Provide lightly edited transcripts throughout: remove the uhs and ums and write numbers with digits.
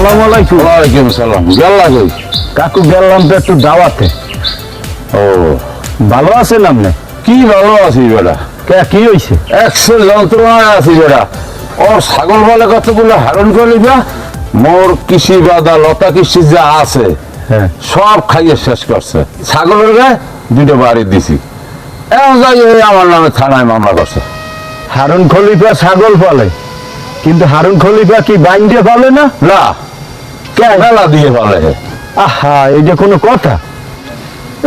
আসসালামু আলাইকুম। ওয়ালাইকুম সালাম। গেল্লা কই? কাকু গেলাম তো একটু দাওয়াতে। ও ভালো আছেন আপনি? কি ভালো আছি বেটা, কি হয়েছে? একশো যন্ত্রণায় আছি বেটা। ওর ছাগল বলে কতগুলো হারণ কলিবা, মোর কৃষি বাদা লতা কৃষি যা আছে হ্যাঁ সব খাইয়ে শেষ করছে। ছাগলের গায়ে দুটো বাড়ি দিছি, এখন যাই আমার নামে থানায় মামলা করছে। হারুন খলিফা ছাগল পালে, কিন্তু হারুন খলিফা কি বাইন্দে পালে না? না, মেলা দিয়ে পালে। আহা, এটা কোনো কথা?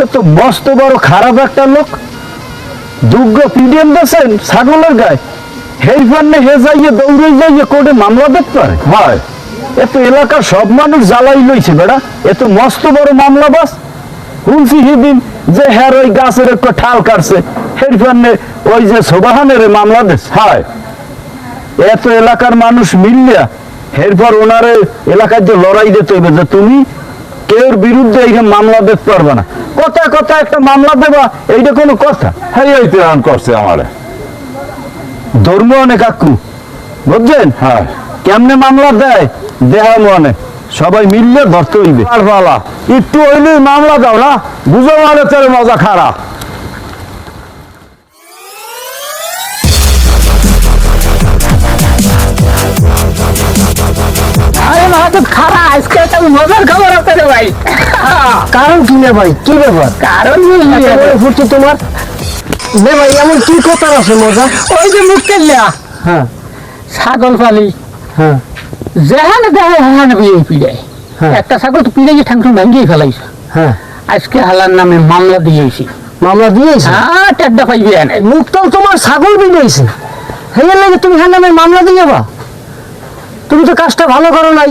এ তো মস্ত বড় খারাপ একটা লোক। দুর্গ পিডিএম দিয়েছেন ছাগলের গায়ে, হেই ফান্নে হে যাইয়ে দৌড়ে যাইয়ে কোর্টে মামলা দেখতে পারে। হয় এত এলাকার সব মানুষ জ্বালাই লইছে বেড়া, এত মস্ত বড় মামলা বাস। শুনছি সেদিন যে হ্যার ওই গাছের একটা ঠাল কাটছে, হের ফান্নে ওই যে সোবাহানের মামলা দিস। হয় এত এলাকার মানুষ মিললিয়া এরপর ওনারে এলাকায় যে লড়াই দিতে হইবে যে তুমি কেউর বিরুদ্ধে এইখানে মামলা দিতে পারবে না। কথা কথা একটা মামলা দেবা, এইটা কোনো কথা? হ্যাঁ, এই প্ল্যান করছে আমারে। ধর্ম অনেক কাকু, বুঝছেন? হ্যাঁ, কেমনে মামলা দেয় দেহা মনে, সবাই মিললে ধরতে হইবে। আর বালা একটু হইলেই মামলা দাও না, বুঝো মানে তোর মজা খারাপ। আরে মাহাতুর খারা, আজকে একটা মজার খবর আছে রে ভাই। কারণ কি না ভাই, কি ব্যাপার? কারণ ফুটছে তোমার নে ভাই, এমন কি কথা আছে মজা? ওই যে মুখ কেলিয়া হ্যাঁ ছাগল পালি, হ্যাঁ যেখানে দেখে সেখানে বিয়ে পিড়ায়। হ্যাঁ। একটা ছাগল তো পিড়ে গিয়ে ঠাংঠুং ভাঙ্গিয়ে ফেলাইছে। হ্যাঁ, আজকে হালার নামে মামলা দিয়েছি। মামলা দিয়েছে? হ্যাঁ, টেড্ডা পাইবি এনে। মুখটাও তোমার ছাগল বিনিয়েছে, হেয়ে লাগে তুমি হ্যাঁ নামে মামলা দিয়ে যাবা? তুমি তো কাজটা ভালো করো নাই।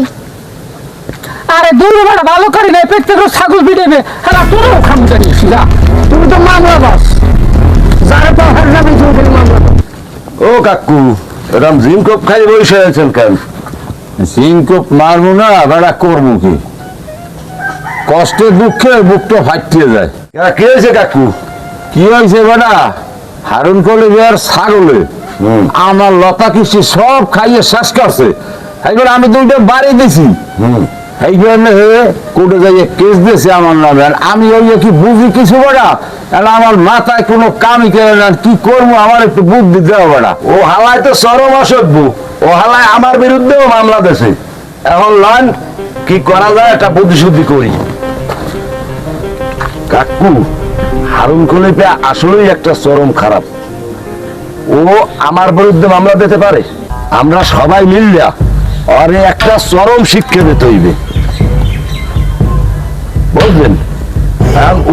আরে দূর বেড়া, ভালো করি নাই, পেট থেকে ছাগল পিড়েবে। হ্যাঁ, তোরও খাম জানিয়েছি না। তুমি তো মামলা বাস, যারা তো হ্যাঁ নামে তুমি খালি মামলা দাও। ও কাকু, এরকম জিনকোপ খাই বসে আছেন কেন? জিনকোপ মারবো না বেড়া, করবো কি? কষ্টে দুঃখে বুকটা ফাটিয়ে যায়। কি হয়েছে কাকু? কি হয়েছে বেড়া? হারুন করলে বের ছাগলে আমার লতা কৃষি সব খাইয়ে শেষ করছে। এইবার আমি দুইটা বাড়ি দিছি, এই জন্য কোর্টে যাইয়ে কেস দিয়েছে আমার নামে। আর আমি ওই কি বুঝি কিছু বেড়া, আমার মাথায় কোনো কামই করে না। কি করবো, আমার একটু বুদ্ধি দেওয়া বেড়া। ও হালায় তো চরম অসভ্য, ও হালায় আমার বিরুদ্ধেও মামলা দিয়েছে। এখন লান কি করা যায়, একটা বুদ্ধি শুদ্ধি করি। কাকু, হারুন খলিফা আসলেই একটা চরম খারাপ। ও আমার বিরুদ্ধে মামলা দিতে পারে। আমরা সবাই মিললা আরে একটা চরম শিক্ষা দিতে হইবে, বুঝলেন?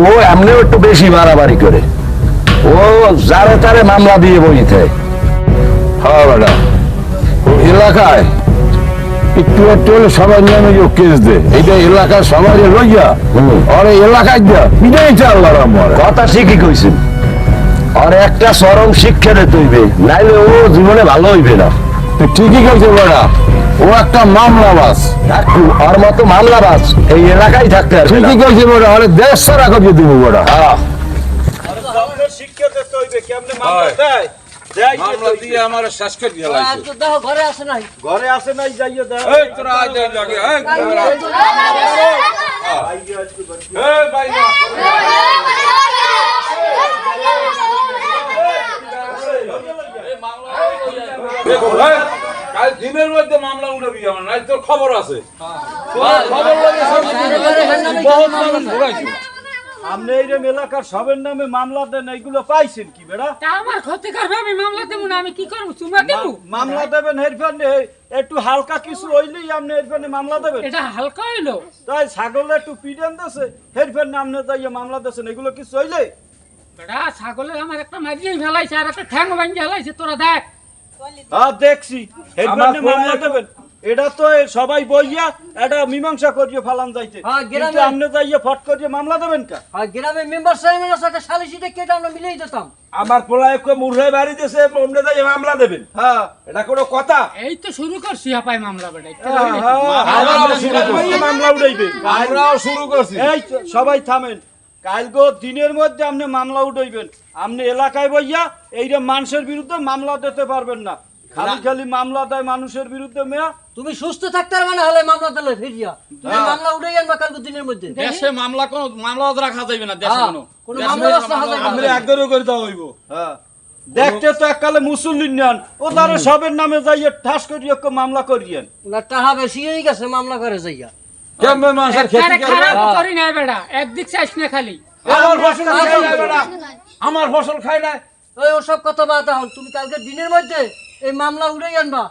ও এমনিও একটু বেশি বাড়াবাড়ি করে, ও যারে তারে মামলা দিয়ে বইতে। হ্যাঁ বেটা, ও এলাকায় একটু একটু হলে সবাই নিয়মে কেস দে। এইটা এলাকার সবাই লইয়া আরে এলাকায় দিয়া বিদায় চাল্লার আমার কথা ঠিকই কইছেন। আর একটা চরম শিক্ষা দিতে হইবে, নাইলে ও জীবনে ভালো হইবে না। ঠিকই কইছে বেটা, ও একটা মামলাবাজ। ওর মতো মামলাবাজ এই এলাকায় থাকতে হবে। ঠিকই কইছে বেটা, আরে দেশ সারা করিয়ে দিব বেটা। হ্যাঁ, ঘরে আসে নাই, যাইয়ে দাও। কাল দিনের মধ্যে মামলা উঠাবি আমার, নাই তোর খবর আছে। আপনি এই এলাকার সবের নামে মামলা দেন, এইগুলো পাইছেন কি বেড়া? তা আমার ক্ষতি করবে, আমি মামলা দেবো না। আমি কি করবো, চুমা দেবো? মামলা দেবেন হেরফানে, একটু হালকা কিছু হইলেই আপনি হেরফানে মামলা দেবেন। এটা হালকা হইলো। তাই ছাগলে একটু পিডেন দিয়েছে, হেরফানে আপনি যাইয়ে মামলা দিয়েছেন, এগুলো কিছু হইলে? বেটা, ছাগলের আমার একটা মারিয়ে ফেলাইছে আর একটা ঠ্যাং ভাঙিয়ে ফেলাইছে, তোরা দেখ। হ্যাঁ দেখছি, হেরফানে মামলা দেবেন। এটা তো সবাই বইয়া এটা মীমাংসা করিয়ে ফালান যাইতে, কিন্তু আপনি যাইয়ে ফট করিয়ে মামলা দেবেন কা? গ্রামের মেম্বার সাহেবের সাথে সালিশিতে কেটে আমরা মিলিয়ে দিতাম। আমার পোলায় মুড়ে বাড়ি দিয়েছে, অমনে যাই মামলা দেবেন? হ্যাঁ, এটা কোনো কথা? এই তো শুরু করছি হাপাই মামলা বেটা। মামলা উঠাইবেন? আমরাও শুরু করছি। এই সবাই থামেন, কালগো দিনের মধ্যে আপনি মামলা উঠাইবেন। আপনি এলাকায় বইয়া এইটা মানুষের বিরুদ্ধে মামলা দিতে পারবেন না। খালি খালি মামলা দেয় মানুষের বিরুদ্ধে মেয়া। তুমি সুস্থ থাকতে পারবে না হলে মামলা দিলে ফিরিয়া তুমি মামলা উঠে আনবা কালকে দিনের মধ্যে দেশে মামলা কোনো মামলা রাখা যাবে না দেশে হ্যাঁ, কোনো কোনো মামলা রাখা যাবে না। আমরা একবারও করে দেওয়া হইব। হ্যাঁ দেখতে তো এককালে মুসল্লিন নেন ও তার সবের নামে যাইয়ে ঠাস করিয়ে মামলা করিয়েন। ওনার টাকা বেশি হয়ে গেছে মামলা করে যাইয়া কেমন মানুষের আরে খেতে খারাপ করি না বেড়া একদিক চাইছ না খালি আমার ফসল খাই না বেটা। আমার ফসল খাই না। ওই ওসব কথা বাদ এখন তুমি কালকে দিনের মধ্যে এই মামলা উঠে আনবা